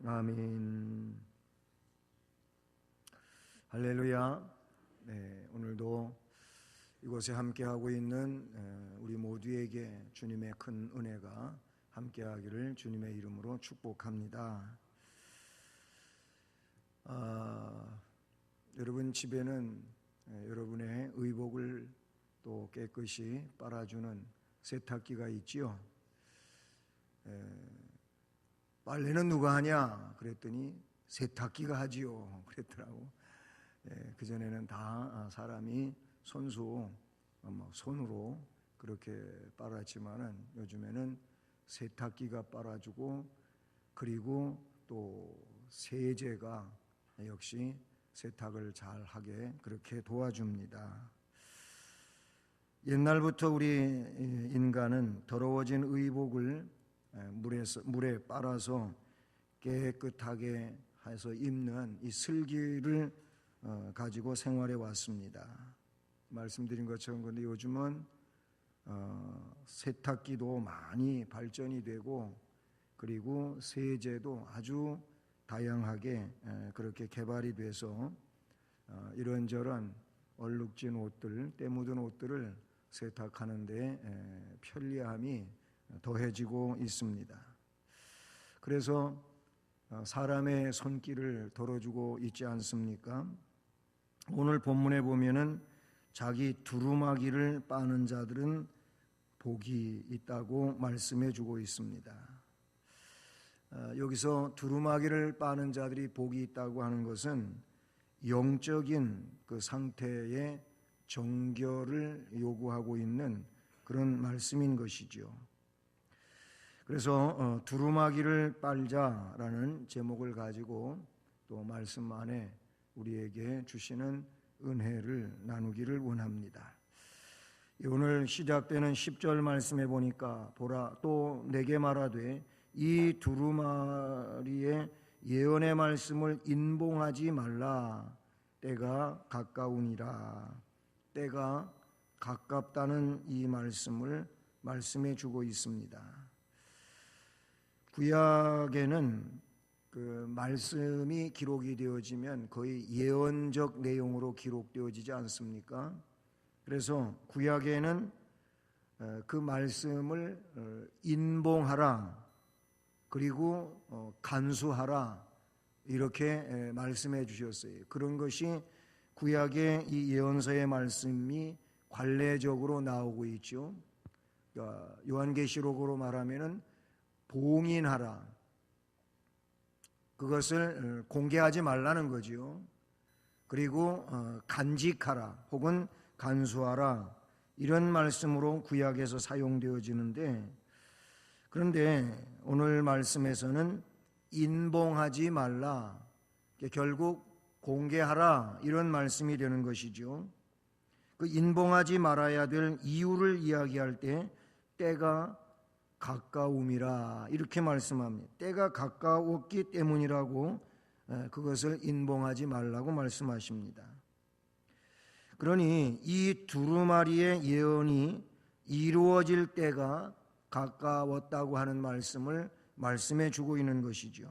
아멘. 할렐루야. 네, 오늘도 이곳에 함께하고 있는 우리 모두에게 주님의 큰 은혜가 함께하기를 주님의 이름으로 축복합니다. 여러분 집에는 여러분의 의복을 또 깨끗이 빨아주는 세탁기가 있지요. 빨래는 누가 하냐 그랬더니 세탁기가 하지요 그랬더라고. 그전에는 다 사람이 손으로 그렇게 빨았지만은 요즘에는 세탁기가 빨아주고, 그리고 또 세제가 역시 세탁을 잘 하게 그렇게 도와줍니다. 옛날부터 우리 인간은 더러워진 의복을 물에 빨아서 깨끗하게 해서 입는 이 슬기를 가지고 생활해 왔습니다. 말씀드린 것처럼 그런데 요즘은 세탁기도 많이 발전이 되고, 그리고 세제도 아주 다양하게 그렇게 개발이 돼서 이런저런 얼룩진 옷들, 때 묻은 옷들을 세탁하는 데 편리함이 더해지고 있습니다. 그래서 사람의 손길을 덜어주고 있지 않습니까? 오늘 본문에 보면은 자기 두루마기를 빠는 자들은 복이 있다고 말씀해 주고 있습니다. 여기서 두루마기를 빠는 자들이 복이 있다고 하는 것은 영적인 그 상태의 정결을 요구하고 있는 그런 말씀인 것이죠. 그래서 두루마기를 빨자라는 제목을 가지고 또 말씀 안에 우리에게 주시는 은혜를 나누기를 원합니다. 오늘 시작되는 10절 말씀에 보니까 보라 또 내게 말하되 이 두루마리의 예언의 말씀을 인봉하지 말라. 때가 가까우니라. 때가 가깝다는 이 말씀을 말씀해 주고 있습니다. 구약에는 그 말씀이 기록이 되어지면 거의 예언적 내용으로 기록되어지지 않습니까? 그래서 구약에는 그 말씀을 인봉하라, 그리고 간수하라, 이렇게 말씀해 주셨어요. 그런 것이 구약의 이 예언서의 말씀이 관례적으로 나오고 있죠. 요한계시록으로 말하면은 봉인하라, 그것을 공개하지 말라는 거지요. 그리고 간직하라 혹은 간수하라, 이런 말씀으로 구약에서 사용되어지는데, 그런데 오늘 말씀에서는 인봉하지 말라, 결국 공개하라, 이런 말씀이 되는 것이죠. 그 인봉하지 말아야 될 이유를 이야기할 때 때가 가까움이라 이렇게 말씀합니다. 때가 가까웠기 때문이라고 그것을 인봉하지 말라고 말씀하십니다. 그러니 이 두루마리의 예언이 이루어질 때가 가까웠다고 하는 말씀을 말씀해 주고 있는 것이죠.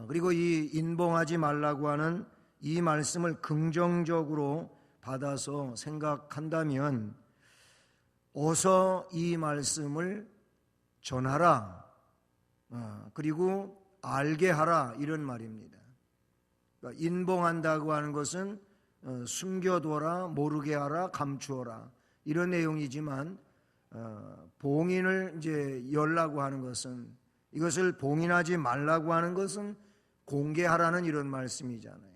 그리고 이 인봉하지 말라고 하는 이 말씀을 긍정적으로 받아서 생각한다면 어서 이 말씀을 전하라, 그리고 알게 하라, 이런 말입니다. 그러니까 인봉한다고 하는 것은 숨겨둬라, 모르게 하라, 감추어라, 이런 내용이지만 봉인을 이제 열라고 하는 것은, 이것을 봉인하지 말라고 하는 것은 공개하라는 이런 말씀이잖아요.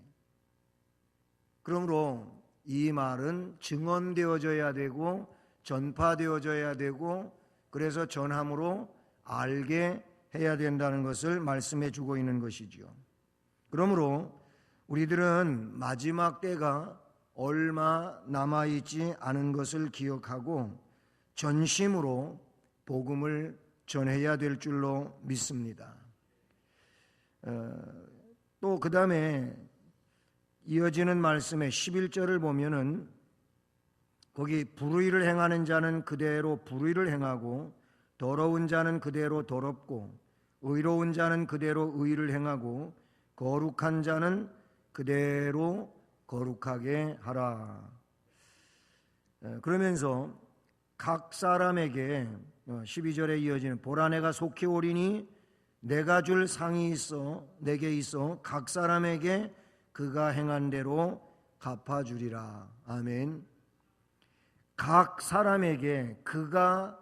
그러므로 이 말은 증언되어져야 되고 전파되어져야 되고, 그래서 전함으로 알게 해야 된다는 것을 말씀해 주고 있는 것이지요. 그러므로 우리들은 마지막 때가 얼마 남아있지 않은 것을 기억하고 전심으로 복음을 전해야 될 줄로 믿습니다. 또 그 다음에 이어지는 말씀의 11절을 보면은 거기 불의를 행하는 자는 그대로 불의를 행하고 더러운 자는 그대로 더럽고 의로운 자는 그대로 의를 행하고 거룩한 자는 그대로 거룩하게 하라. 그러면서 각 사람에게 12절에 이어지는 보라 내가 속히 오리니 내가 줄 상이 있어 내게 있어 각 사람에게 그가 행한 대로 갚아주리라. 아멘. 각 사람에게 그가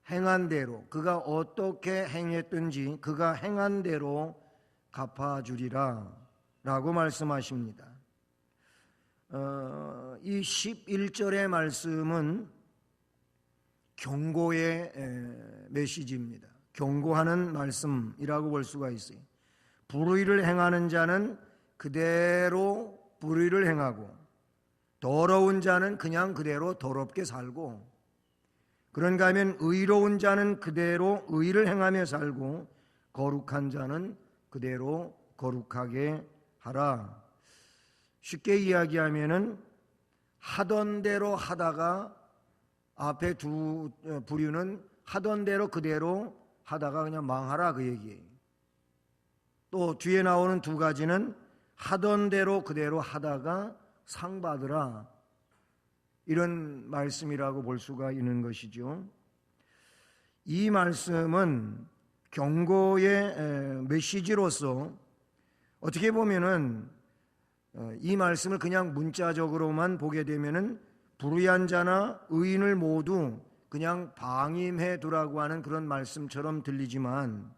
행한 대로, 그가 어떻게 행했든지 그가 행한 대로 갚아주리라 라고 말씀하십니다. 이 11절의 말씀은 경고의 메시지입니다. 경고하는 말씀이라고 볼 수가 있어요. 불의를 행하는 자는 그대로 불의를 행하고 더러운 자는 그냥 그대로 더럽게 살고, 그런가 하면 의로운 자는 그대로 의를 행하며 살고 거룩한 자는 그대로 거룩하게 하라. 쉽게 이야기하면은 하던 대로 하다가 앞에 두 부류는 하던 대로 그대로 하다가 그냥 망하라 그 얘기예요. 또 뒤에 나오는 두 가지는 하던 대로 그대로 하다가 상 받으라, 이런 말씀이라고 볼 수가 있는 것이죠. 이 말씀은 경고의 메시지로서 어떻게 보면은 이 말씀을 그냥 문자적으로만 보게 되면은 불의한 자나 의인을 모두 그냥 방임해 두라고 하는 그런 말씀처럼 들리지만,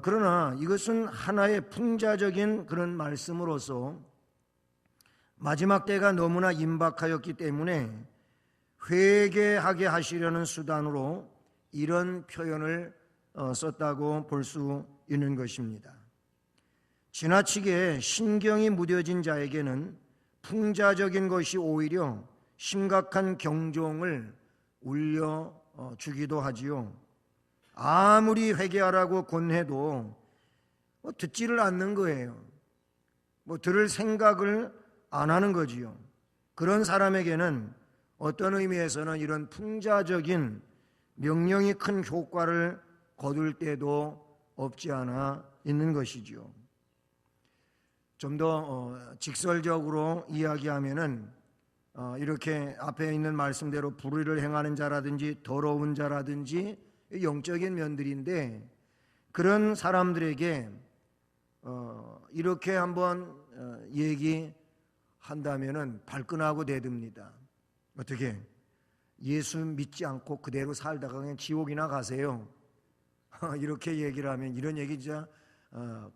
그러나 이것은 하나의 풍자적인 그런 말씀으로서 마지막 때가 너무나 임박하였기 때문에 회개하게 하시려는 수단으로 이런 표현을 썼다고 볼 수 있는 것입니다. 지나치게 신경이 무뎌진 자에게는 풍자적인 것이 오히려 심각한 경종을 울려주기도 하지요. 아무리 회개하라고 권해도 듣지를 않는 거예요. 들을 생각을 안 하는 거지요. 그런 사람에게는 어떤 의미에서는 이런 풍자적인 명령이 큰 효과를 거둘 때도 없지 않아 있는 것이지요. 좀 더 직설적으로 이야기하면은 이렇게 앞에 있는 말씀대로 불의를 행하는 자라든지 더러운 자라든지 영적인 면들인데, 그런 사람들에게 이렇게 한번 얘기한다면은 발끈하고 대듭니다. 어떻게? 예수 믿지 않고 그대로 살다가 그냥 지옥이나 가세요. 이렇게 얘기를 하면, 이런 얘기 진짜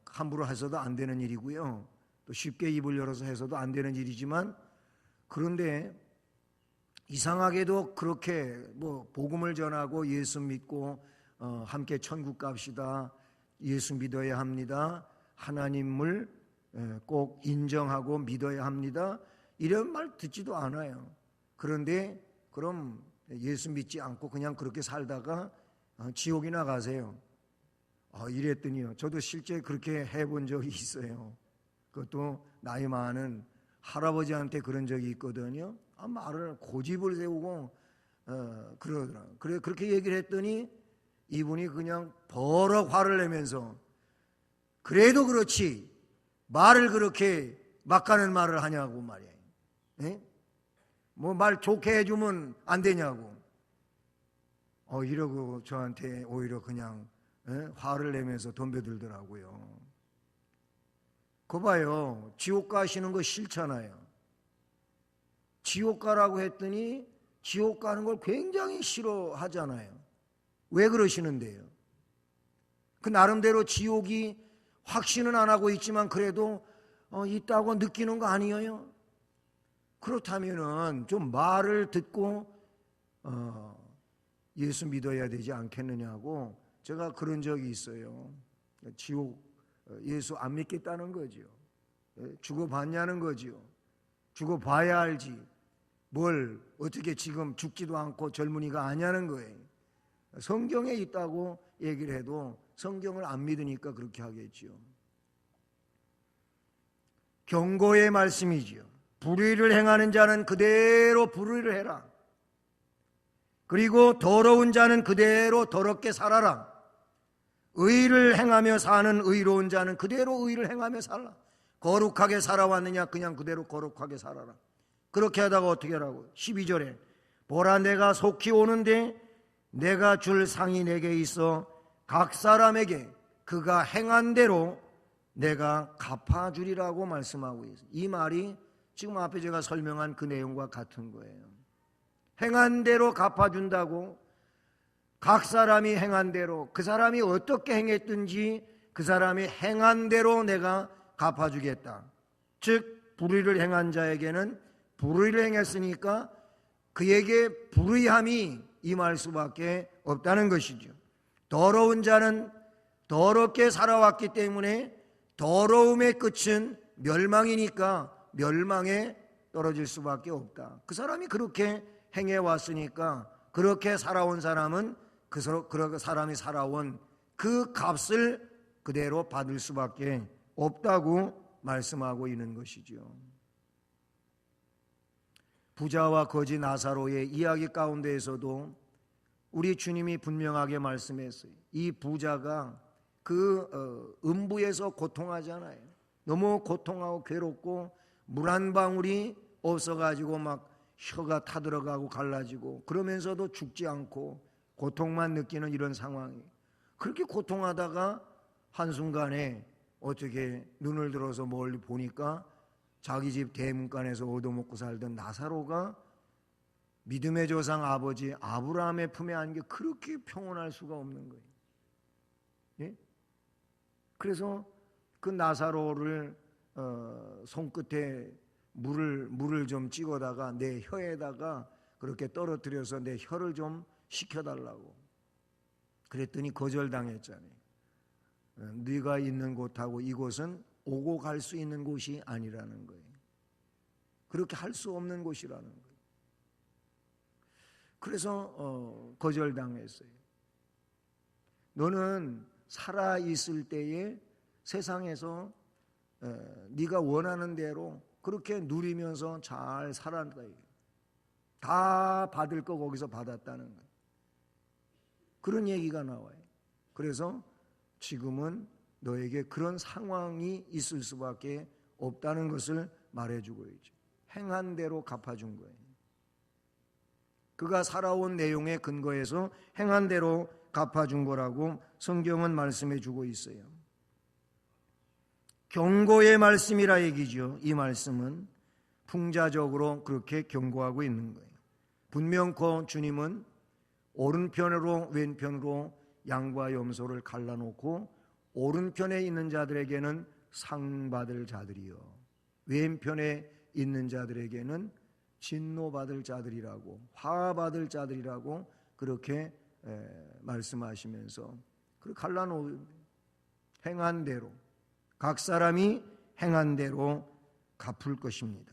함부로 해서도 안 되는 일이고요. 또 쉽게 입을 열어서 해서도 안 되는 일이지만, 그런데 이상하게도 그렇게 복음을 전하고 예수 믿고 함께 천국 갑시다, 예수 믿어야 합니다, 하나님을 꼭 인정하고 믿어야 합니다, 이런 말 듣지도 않아요. 그런데 그럼 예수 믿지 않고 그냥 그렇게 살다가 지옥이나 가세요. 이랬더니요, 저도 실제 그렇게 해본 적이 있어요. 그것도 나이 많은 할아버지한테 그런 적이 있거든요. 말을 고집을 세우고 그러더라고요. 그렇게 얘기를 했더니 이분이 그냥 버럭 화를 내면서, 그래도 그렇지 말을 그렇게 막가는 말을 하냐고 말이에요. 말 좋게 해주면 안 되냐고. 이러고 저한테 오히려 그냥 화를 내면서 덤벼들더라고요. 그거 봐요. 지옥 가시는 거 싫잖아요. 지옥 가라고 했더니 지옥 가는 걸 굉장히 싫어하잖아요. 왜 그러시는데요? 그 나름대로 지옥이 확신은 안 하고 있지만 그래도 있다고 느끼는 거 아니에요? 그렇다면은 좀 말을 듣고 예수 믿어야 되지 않겠느냐고, 제가 그런 적이 있어요. 지옥 예수 안 믿겠다는 거죠. 죽어봤냐는 거죠. 죽어봐야 알지 뭘 어떻게 지금 죽지도 않고 젊은이가 아냐는 거예요. 성경에 있다고 얘기를 해도 성경을 안 믿으니까 그렇게 하겠죠. 경고의 말씀이지요. 불의를 행하는 자는 그대로 불의를 해라. 그리고 더러운 자는 그대로 더럽게 살아라. 의를 행하며 사는 의로운 자는 그대로 의를 행하며 살라. 거룩하게 살아왔느냐, 그냥 그대로 거룩하게 살아라. 그렇게 하다가 어떻게 하라고? 12절에 보라, 내가 속히 오는데 내가 줄 상이 내게 있어 각 사람에게 그가 행한 대로 내가 갚아주리라고 말씀하고 있어요. 이 말이 지금 앞에 제가 설명한 그 내용과 같은 거예요. 행한 대로 갚아준다고, 각 사람이 행한 대로, 그 사람이 어떻게 행했든지 그 사람이 행한 대로 내가 갚아주겠다. 즉 불의를 행한 자에게는 불의를 행했으니까 그에게 불의함이 임할 수밖에 없다는 것이죠. 더러운 자는 더럽게 살아왔기 때문에 더러움의 끝은 멸망이니까 멸망에 떨어질 수밖에 없다. 그 사람이 그렇게 행해왔으니까 그렇게 살아온 사람은 그 사람이 살아온 그 값을 그대로 받을 수밖에 없다고 말씀하고 있는 것이죠. 부자와 거지 나사로의 이야기 가운데에서도 우리 주님이 분명하게 말씀했어요. 이 부자가 그 음부에서 고통하잖아요. 너무 고통하고 괴롭고 물 한 방울이 없어가지고 막 혀가 타들어가고 갈라지고 그러면서도 죽지 않고 고통만 느끼는 이런 상황이, 그렇게 고통하다가 한순간에 어떻게 눈을 들어서 멀리 보니까 자기 집 대문간에서 얻어먹고 살던 나사로가 믿음의 조상 아버지 아브라함의 품에 안겨 그렇게 평온할 수가 없는 거예요. 예? 그래서 그 나사로를 손끝에 물을 좀 찍어다가 내 혀에다가 그렇게 떨어뜨려서 내 혀를 좀 식혀달라고 그랬더니 거절당했잖아요. 네가 있는 곳하고 이곳은 오고 갈 수 있는 곳이 아니라는 거예요. 그렇게 할 수 없는 곳이라는 거예요. 그래서 거절당했어요. 너는 살아있을 때에 세상에서 네가 원하는 대로 그렇게 누리면서 잘 살았다. 다 받을 거 거기서 받았다는 거예요. 그런 얘기가 나와요. 그래서 지금은 너에게 그런 상황이 있을 수밖에 없다는 것을 말해주고 있죠. 행한 대로 갚아준 거예요. 그가 살아온 내용에 근거해서 행한 대로 갚아준 거라고 성경은 말씀해 주고 있어요. 경고의 말씀이라 얘기죠. 이 말씀은 풍자적으로 그렇게 경고하고 있는 거예요. 분명코 주님은 오른편으로 왼편으로 양과 염소를 갈라놓고 오른편에 있는 자들에게는 상 받을 자들이요 왼편에 있는 자들에게는 진노받을 자들이라고, 화 받을 자들이라고 그렇게 말씀하시면서 그 갈라놓은 행한 대로 각 사람이 행한 대로 갚을 것입니다.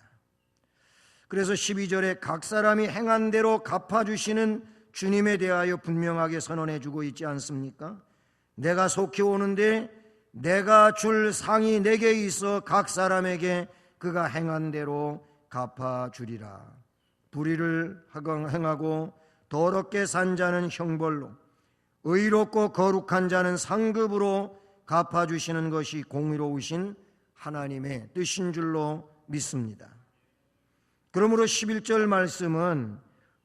그래서 12절에 각 사람이 행한 대로 갚아주시는 주님에 대하여 분명하게 선언해 주고 있지 않습니까? 내가 속히 오는데 내가 줄 상이 내게 있어 각 사람에게 그가 행한 대로 갚아주리라. 불의를 행하고 더럽게 산 자는 형벌로, 의롭고 거룩한 자는 상급으로 갚아주시는 것이 공의로우신 하나님의 뜻인 줄로 믿습니다. 그러므로 11절 말씀은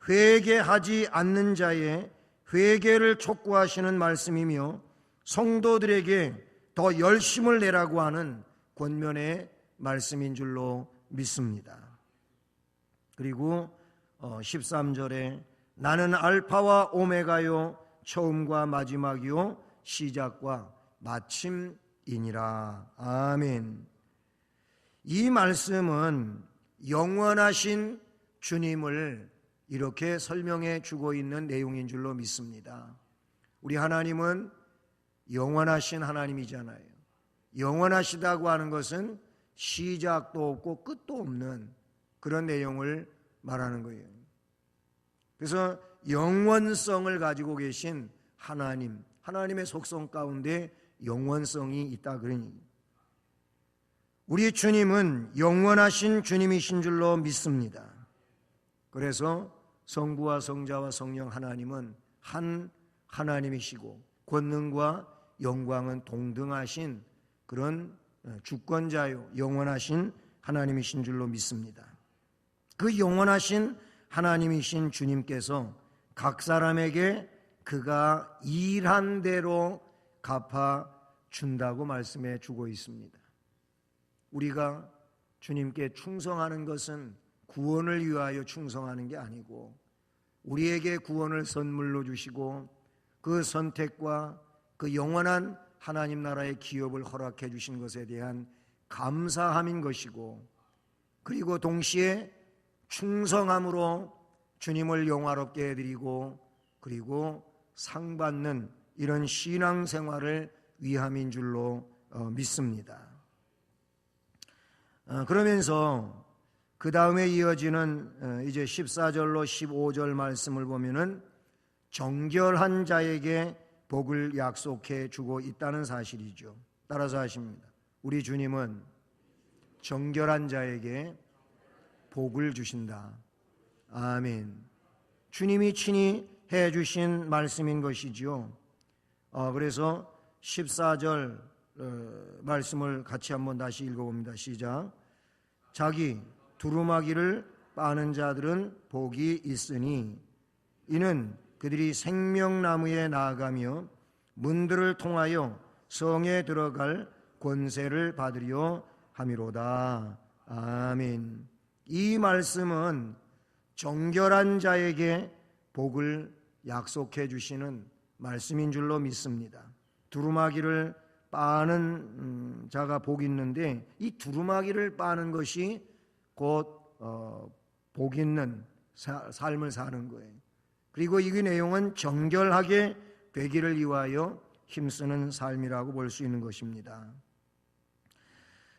회개하지 않는 자의 회개를 촉구하시는 말씀이며 성도들에게 더 열심을 내라고 하는 권면의 말씀인 줄로 믿습니다. 그리고 13절에 나는 알파와 오메가요 처음과 마지막이요 시작과 마침이니라. 아멘. 이 말씀은 영원하신 주님을 이렇게 설명해 주고 있는 내용인 줄로 믿습니다. 우리 하나님은 영원하신 하나님이잖아요. 영원하시다고 하는 것은 시작도 없고 끝도 없는 그런 내용을 말하는 거예요. 그래서 영원성을 가지고 계신 하나님, 하나님의 속성 가운데 영원성이 있다 그러니 우리 주님은 영원하신 주님이신 줄로 믿습니다. 그래서 성부와 성자와 성령 하나님은 한 하나님이시고 권능과 영광은 동등하신 그런 주권자요 영원하신 하나님이신 줄로 믿습니다. 그 영원하신 하나님이신 주님께서 각 사람에게 그가 일한 대로 갚아 준다고 말씀해 주고 있습니다. 우리가 주님께 충성하는 것은 구원을 위하여 충성하는 게 아니고 우리에게 구원을 선물로 주시고 그 선택과 그 영원한 하나님 나라의 기업을 허락해 주신 것에 대한 감사함인 것이고, 그리고 동시에 충성함으로 주님을 영화롭게 해드리고 그리고 상받는 이런 신앙생활을 위함인 줄로 믿습니다. 그러면서 그 다음에 이어지는 이제 14절로 15절 말씀을 보면은 정결한 자에게 복을 약속해 주고 있다는 사실이죠. 따라서 하십니다. 우리 주님은 정결한 자에게 복을 주신다. 아멘. 주님이 친히 해 주신 말씀인 것이지요. 그래서 14절 말씀을 같이 한번 다시 읽어봅니다. 시작. 자기 두루마기를 빠는 자들은 복이 있으니 이는 그들이 생명나무에 나아가며 문들을 통하여 성에 들어갈 권세를 받으려 함이로다. 아멘. 이 말씀은 정결한 자에게 복을 약속해 주시는 말씀인 줄로 믿습니다. 두루마기를 빠는 자가 복이 있는데 이 두루마기를 빠는 것이 곧 복 있는 삶을 사는 거예요. 그리고 이 내용은 정결하게 되기를 위하여 힘쓰는 삶이라고 볼 수 있는 것입니다.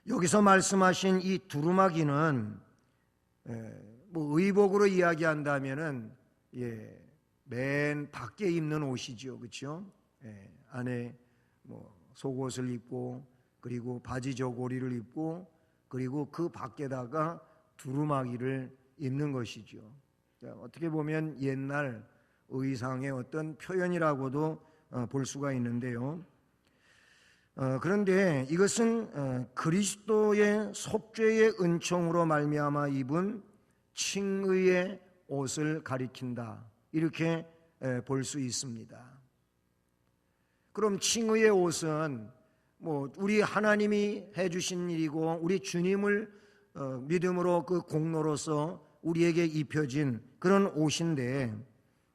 여기서 말씀하신 이 두루마기는 뭐 의복으로 이야기한다면은 맨 밖에 입는 옷이죠, 그렇죠? 안에 뭐 속옷을 입고 그리고 바지 저고리를 입고 그리고 그 밖에다가 두루마기를 입는 것이죠. 어떻게 보면 옛날 의상의 어떤 표현이라고도 볼 수가 있는데요. 그런데 이것은 그리스도의 속죄의 은총으로 말미암아 입은 칭의의 옷을 가리킨다, 이렇게 볼 수 있습니다. 그럼 칭의의 옷은 뭐 우리 하나님이 해주신 일이고 우리 주님을 믿음으로 그 공로로서 우리에게 입혀진 그런 옷인데,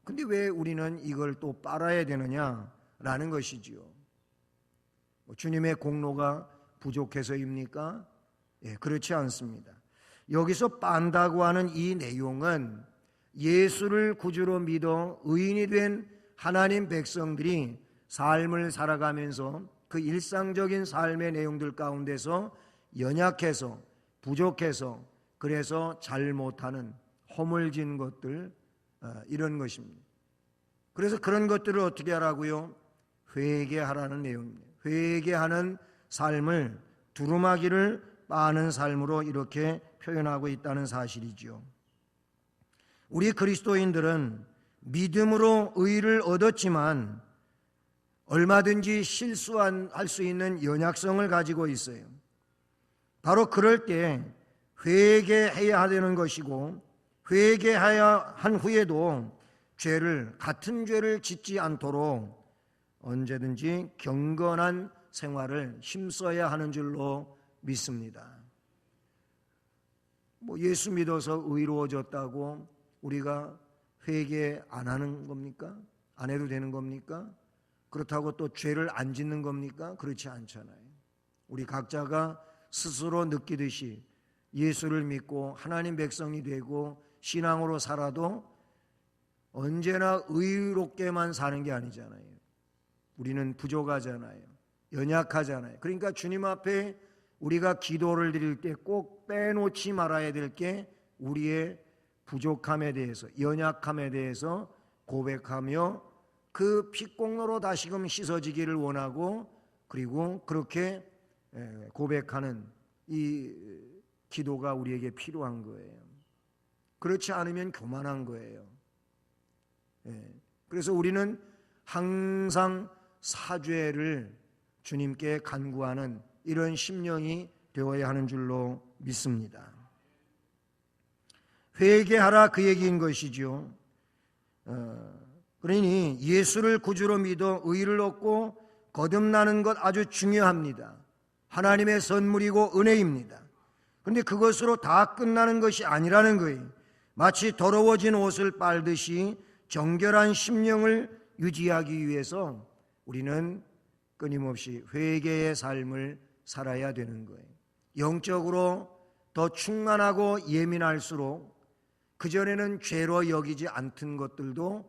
근데 왜 우리는 이걸 또 빨아야 되느냐라는 것이지요. 주님의 공로가 부족해서입니까? 그렇지 않습니다. 여기서 빤다고 하는 이 내용은 예수를 구주로 믿어 의인이 된 하나님 백성들이 삶을 살아가면서 그 일상적인 삶의 내용들 가운데서 연약해서 부족해서 그래서 잘못하는 허물진 것들, 이런 것입니다. 그래서 그런 것들을 어떻게 하라고요? 회개하라는 내용입니다. 회개하는 삶을 두루마기를 빠는 삶으로 이렇게 표현하고 있다는 사실이죠. 우리 그리스도인들은 믿음으로 의를 얻었지만 얼마든지 실수할 수 있는 연약성을 가지고 있어요. 바로 그럴 때 회개해야 되는 것이고, 회개해야 한 후에도 같은 죄를 짓지 않도록 언제든지 경건한 생활을 힘써야 하는 줄로 믿습니다. 예수 믿어서 의로워졌다고 우리가 회개 안 하는 겁니까? 안 해도 되는 겁니까? 그렇다고 또 죄를 안 짓는 겁니까? 그렇지 않잖아요. 우리 각자가 스스로 느끼듯이 예수를 믿고 하나님 백성이 되고 신앙으로 살아도 언제나 의롭게만 사는 게 아니잖아요. 우리는 부족하잖아요. 연약하잖아요. 그러니까 주님 앞에 우리가 기도를 드릴 때 꼭 빼놓지 말아야 될 게 우리의 부족함에 대해서, 연약함에 대해서 고백하며 그 핏공로로 다시금 씻어지기를 원하고, 그리고 그렇게 고백하는 이 기도가 우리에게 필요한 거예요. 그렇지 않으면 교만한 거예요. 그래서 우리는 항상 사죄를 주님께 간구하는 이런 심령이 되어야 하는 줄로 믿습니다. 회개하라 그 얘기인 것이죠. 그러니 예수를 구주로 믿어 의를 얻고 거듭나는 것 아주 중요합니다. 하나님의 선물이고 은혜입니다. 그런데 그것으로 다 끝나는 것이 아니라는 거예요. 마치 더러워진 옷을 빨듯이 정결한 심령을 유지하기 위해서 우리는 끊임없이 회개의 삶을 살아야 되는 거예요. 영적으로 더 충만하고 예민할수록 그전에는 죄로 여기지 않던 것들도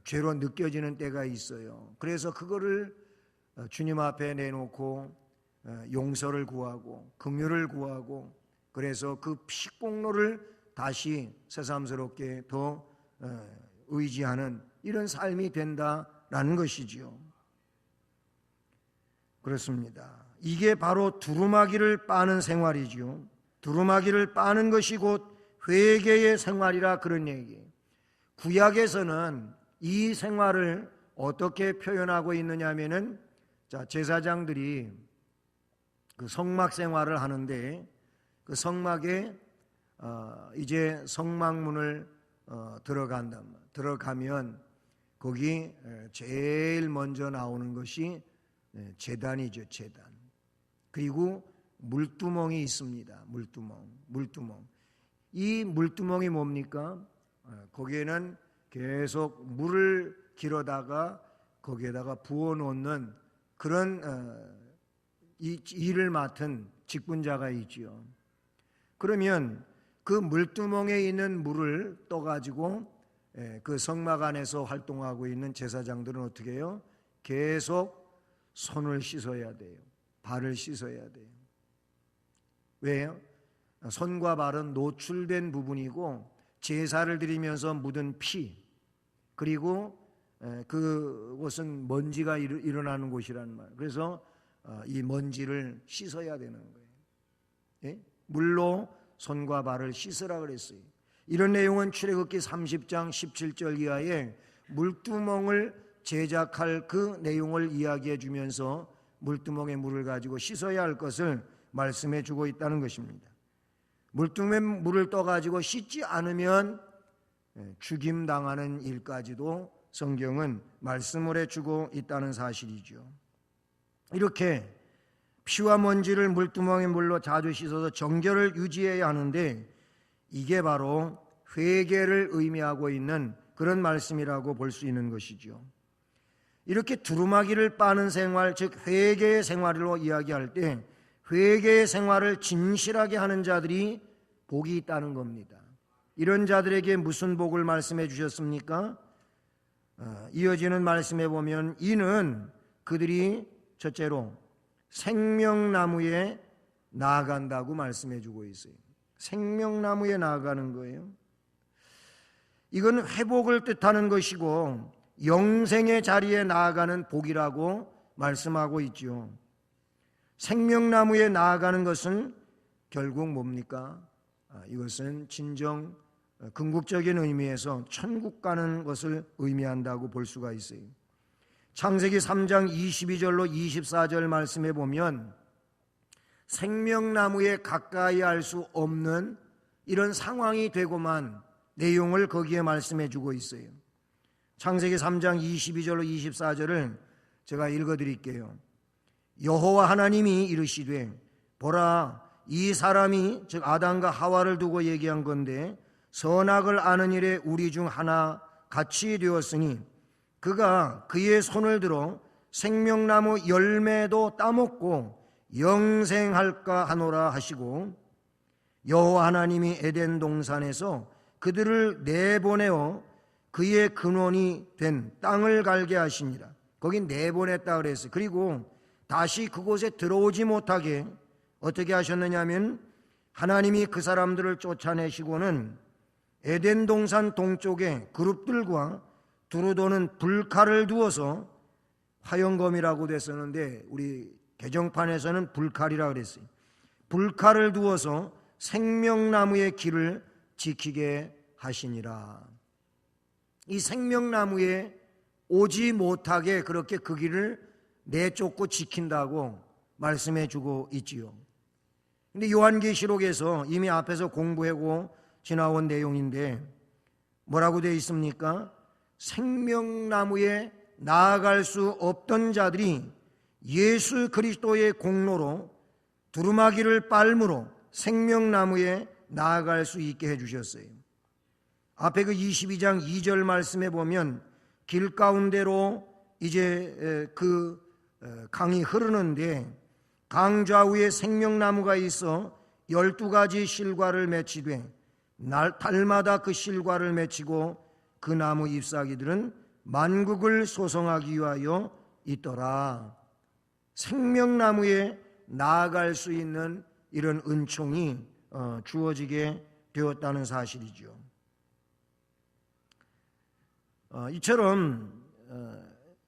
죄로 느껴지는 때가 있어요. 그래서 그거를 주님 앞에 내놓고 용서를 구하고 긍휼을 구하고, 그래서 그 피공로를 다시 새삼스럽게 더 의지하는 이런 삶이 된다라는 것이지요. 그렇습니다. 이게 바로 두루마기를 빠는 생활이지요. 두루마기를 빠는 것이 곧 회개의 생활이라 그런 얘기예요. 구약에서는 이 생활을 어떻게 표현하고 있느냐 하면은, 제사장들이 그 성막 생활을 하는데, 그 성막에 이제 성막문을 들어가면 거기 제일 먼저 나오는 것이 제단이죠. 제단. 그리고 물두멍이 있습니다. 물두멍. 이 물두멍이 뭡니까? 거기에는 계속 물을 길어다가 거기에다가 부어놓는 그런 이 일을 맡은 직분자가 있지요. 그러면 그 물두멍에 있는 물을 떠가지고 그 성막 안에서 활동하고 있는 제사장들은 어떻게 해요? 계속 손을 씻어야 돼요. 발을 씻어야 돼요. 왜요? 손과 발은 노출된 부분이고 제사를 드리면서 묻은 피, 그리고 그곳은 먼지가 일어나는 곳이라는 말. 그래서 이 먼지를 씻어야 되는 거예요. 예? 물로 손과 발을 씻으라 그랬어요. 이런 내용은 출애굽기 30장 17절 이하에 물두멍을 제작할 그 내용을 이야기해 주면서 물두멍에 물을 가지고 씻어야 할 것을 말씀해 주고 있다는 것입니다. 물두멍에 물을 떠가지고 씻지 않으면 죽임당하는 일까지도 성경은 말씀을 해주고 있다는 사실이죠. 이렇게 피와 먼지를 물두멍의 물로 자주 씻어서 정결을 유지해야 하는데, 이게 바로 회개를 의미하고 있는 그런 말씀이라고 볼 수 있는 것이죠. 이렇게 두루마기를 빠는 생활, 즉 회개의 생활로 이야기할 때 회개의 생활을 진실하게 하는 자들이 복이 있다는 겁니다. 이런 자들에게 무슨 복을 말씀해 주셨습니까? 이어지는 말씀에 보면 이는 그들이 첫째로 생명나무에 나아간다고 말씀해 주고 있어요. 생명나무에 나아가는 거예요. 이건 회복을 뜻하는 것이고 영생의 자리에 나아가는 복이라고 말씀하고 있죠. 생명나무에 나아가는 것은 결국 뭡니까? 이것은 진정 궁극적인 의미에서 천국 가는 것을 의미한다고 볼 수가 있어요. 창세기 3장 22절로 24절 말씀해 보면 생명나무에 가까이 할 수 없는 이런 상황이 되고만 내용을 거기에 말씀해 주고 있어요. 창세기 3장 22절로 24절을 제가 읽어 드릴게요. 여호와 하나님이 이르시되 보라, 이 사람이 즉 아담과 하와를 두고 얘기한 건데 선악을 아는 일에 우리 중 하나 같이 되었으니 그가 그의 손을 들어 생명나무 열매도 따먹고 영생할까 하노라 하시고, 여호와 하나님이 에덴 동산에서 그들을 내보내어 그의 근원이 된 땅을 갈게 하시니라. 거긴 내보냈다 그랬어요. 그리고 다시 그곳에 들어오지 못하게 어떻게 하셨느냐면 하나님이 그 사람들을 쫓아내시고는 에덴 동산 동쪽에 그룹들과 두루 도는 불칼을 두어서, 화영검이라고 됐었는데 우리 개정판에서는 불칼이라 그랬어요. 불칼을 두어서 생명나무의 길을 지키게 하시니라. 이 생명나무에 오지 못하게 그렇게 그 길을 내쫓고 지킨다고 말씀해 주고 있지요. 근데 요한계시록에서 이미 앞에서 공부하고 지나온 내용인데 뭐라고 되어 있습니까? 생명나무에 나아갈 수 없던 자들이 예수 그리스도의 공로로 두루마기를 빨므로 생명나무에 나아갈 수 있게 해주셨어요. 앞에 그 22장 2절 말씀에 보면 길 가운데로 이제 그 강이 흐르는데 강 좌우에 생명나무가 있어 12가지 실과를 맺히되 달마다 그 실과를 맺히고 그 나무 잎사귀들은 만국을 소성하기 위하여 있더라. 생명나무에 나아갈 수 있는 이런 은총이 주어지게 되었다는 사실이죠. 이처럼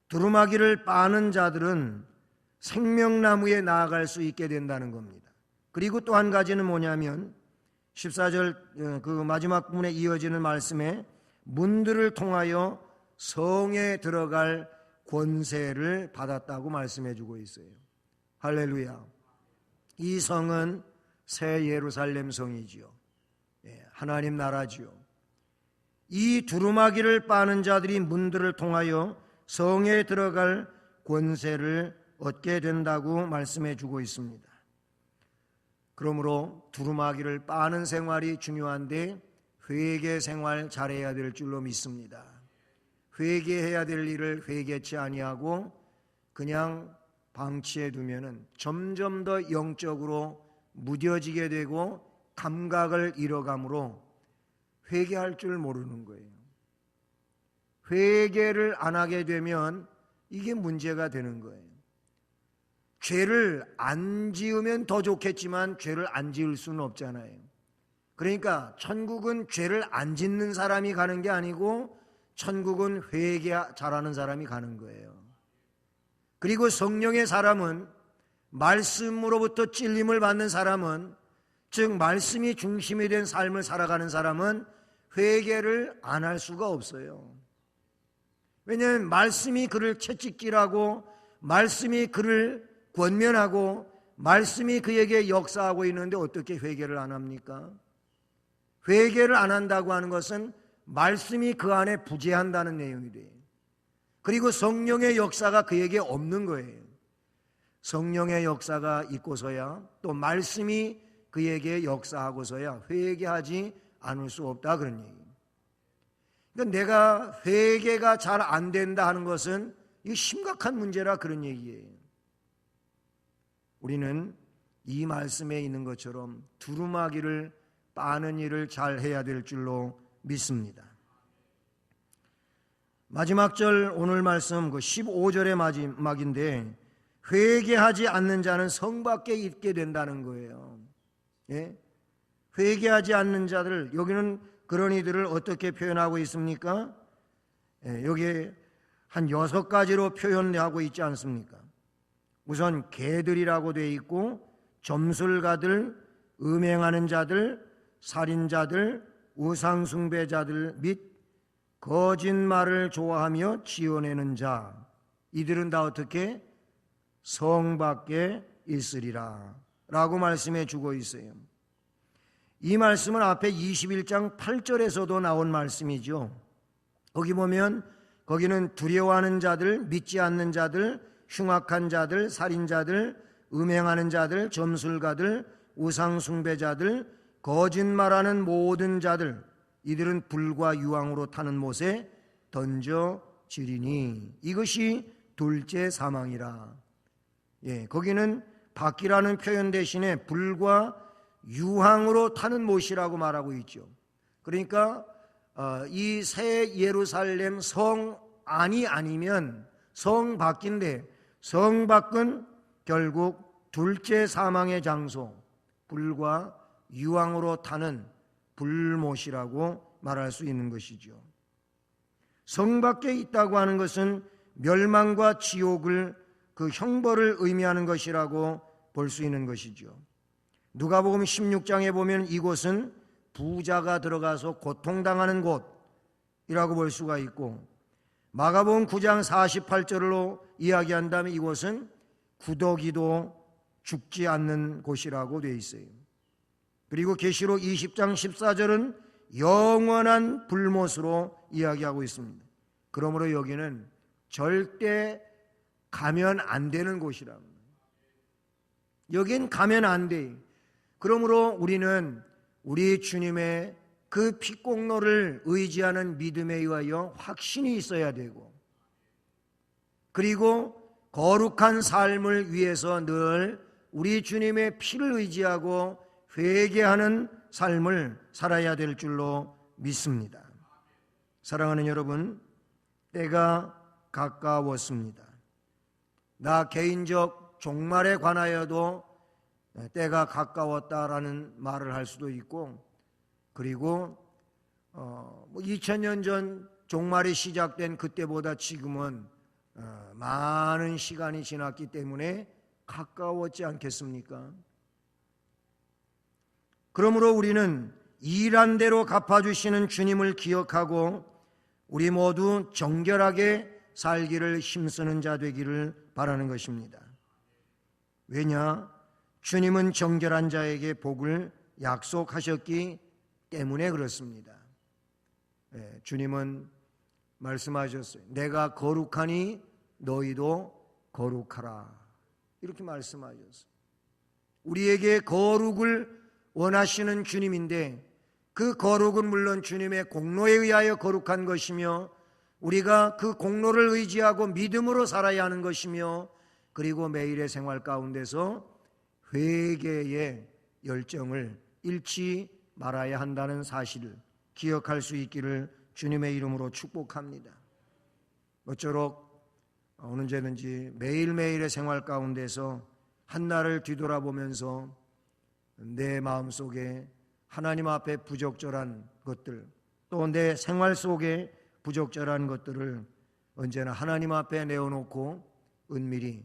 두루마기를 빠는 자들은 생명나무에 나아갈 수 있게 된다는 겁니다. 그리고 또 한 가지는 뭐냐면 14절 그 마지막 부분에 이어지는 말씀에 문들을 통하여 성에 들어갈 권세를 받았다고 말씀해 주고 있어요. 할렐루야. 이 성은 새 예루살렘 성이지요. 하나님 나라지요. 이 두루마기를 빠는 자들이 문들을 통하여 성에 들어갈 권세를 얻게 된다고 말씀해 주고 있습니다. 그러므로 두루마기를 빠는 생활이 중요한데 회개 생활 잘해야 될 줄로 믿습니다. 회개해야 될 일을 회개치 아니하고 그냥 방치해 두면은 점점 더 영적으로 무뎌지게 되고 감각을 잃어가므로 회개할 줄 모르는 거예요. 회개를 안 하게 되면 이게 문제가 되는 거예요. 죄를 안 지으면 더 좋겠지만 죄를 안 지을 수는 없잖아요. 그러니까 천국은 죄를 안 짓는 사람이 가는 게 아니고 천국은 회개 잘하는 사람이 가는 거예요. 그리고 성령의 사람은, 말씀으로부터 찔림을 받는 사람은, 즉 말씀이 중심이 된 삶을 살아가는 사람은 회개를 안 할 수가 없어요. 왜냐하면 말씀이 그를 채찍질하고 말씀이 그를 권면하고 말씀이 그에게 역사하고 있는데 어떻게 회개를 안 합니까? 회개를 안 한다고 하는 것은 말씀이 그 안에 부재한다는 내용이 돼요. 그리고 성령의 역사가 그에게 없는 거예요. 성령의 역사가 있고서야, 또 말씀이 그에게 역사하고서야 회개하지 않을 수 없다, 그런 얘기예요. 그러니까 내가 회개가 잘 안 된다 하는 것은 이거 심각한 문제라, 그런 얘기예요. 우리는 이 말씀에 있는 것처럼 두루마기를 빠는 일을 잘 해야 될 줄로 믿습니다. 마지막 절 오늘 말씀 그 15절의 마지막인데 회개하지 않는 자는 성 밖에 있게 된다는 거예요. 예? 회개하지 않는 자들, 여기는 그런 이들을 어떻게 표현하고 있습니까? 여기에 한 6가지로 표현하고 있지 않습니까? 우선 개들이라고 되어 있고 점술가들, 음행하는 자들, 살인자들, 우상숭배자들 및 거짓말을 좋아하며 지어내는 자, 이들은 다 어떻게? 성 밖에 있으리라 라고 말씀해 주고 있어요. 이 말씀은 앞에 21장 8절에서도 나온 말씀이죠. 거기 보면 거기는 두려워하는 자들, 믿지 않는 자들, 흉악한 자들, 살인자들, 음행하는 자들, 점술가들, 우상숭배자들, 거짓말하는 모든 자들, 이들은 불과 유황으로 타는 못에 던져지리니 이것이 둘째 사망이라. 거기는 바퀴라는 표현 대신에 불과 유황으로 타는 못이라고 말하고 있죠. 그러니까 이 새 예루살렘 성 안이 아니면 성 밖인데, 성 밖은 결국 둘째 사망의 장소, 불과 유황으로 타는 불못이라고 말할 수 있는 것이죠. 성 밖에 있다고 하는 것은 멸망과 지옥을, 그 형벌을 의미하는 것이라고 볼 수 있는 것이죠. 누가복음 16장에 보면 이곳은 부자가 들어가서 고통당하는 곳이라고 볼 수가 있고, 마가복음 9장 48절로 이야기한다면 이곳은 구더기도 죽지 않는 곳이라고 되어 있어요. 그리고 계시록 20장 14절은 영원한 불못으로 이야기하고 있습니다. 그러므로 여기는 절대 가면 안 되는 곳이라고. 여긴 가면 안 돼. 그러므로 우리는 우리 주님의 그 피공로를 의지하는 믿음에 의하여 확신이 있어야 되고, 그리고 거룩한 삶을 위해서 늘 우리 주님의 피를 의지하고 회개하는 삶을 살아야 될 줄로 믿습니다. 사랑하는 여러분, 때가 가까웠습니다. 나 개인적 종말에 관하여도 때가 가까웠다라는 말을 할 수도 있고, 그리고 2000년 전 종말이 시작된 그때보다 지금은 많은 시간이 지났기 때문에 가까웠지 않겠습니까? 그러므로 우리는 일한 대로 갚아주시는 주님을 기억하고 우리 모두 정결하게 살기를 힘쓰는 자 되기를 바라는 것입니다. 왜냐? 주님은 정결한 자에게 복을 약속하셨기 때문에 그렇습니다. 주님은 말씀하셨어요. 내가 거룩하니 너희도 거룩하라. 이렇게 말씀하셨어요. 우리에게 거룩을 원하시는 주님인데, 그 거룩은 물론 주님의 공로에 의하여 거룩한 것이며, 우리가 그 공로를 의지하고 믿음으로 살아야 하는 것이며, 그리고 매일의 생활 가운데서 회개의 열정을 잃지 말아야 한다는 사실을 기억할 수 있기를 주님의 이름으로 축복합니다. 모쪼록 언제든지 매일매일의 생활 가운데서 한날을 뒤돌아보면서 내 마음속에 하나님 앞에 부적절한 것들, 또 내 생활 속에 부적절한 것들을 언제나 하나님 앞에 내어놓고 은밀히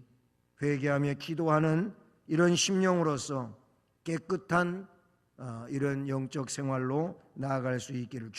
회개하며 기도하는 이런 심령으로서 깨끗한 이런 영적 생활로 나아갈 수 있기를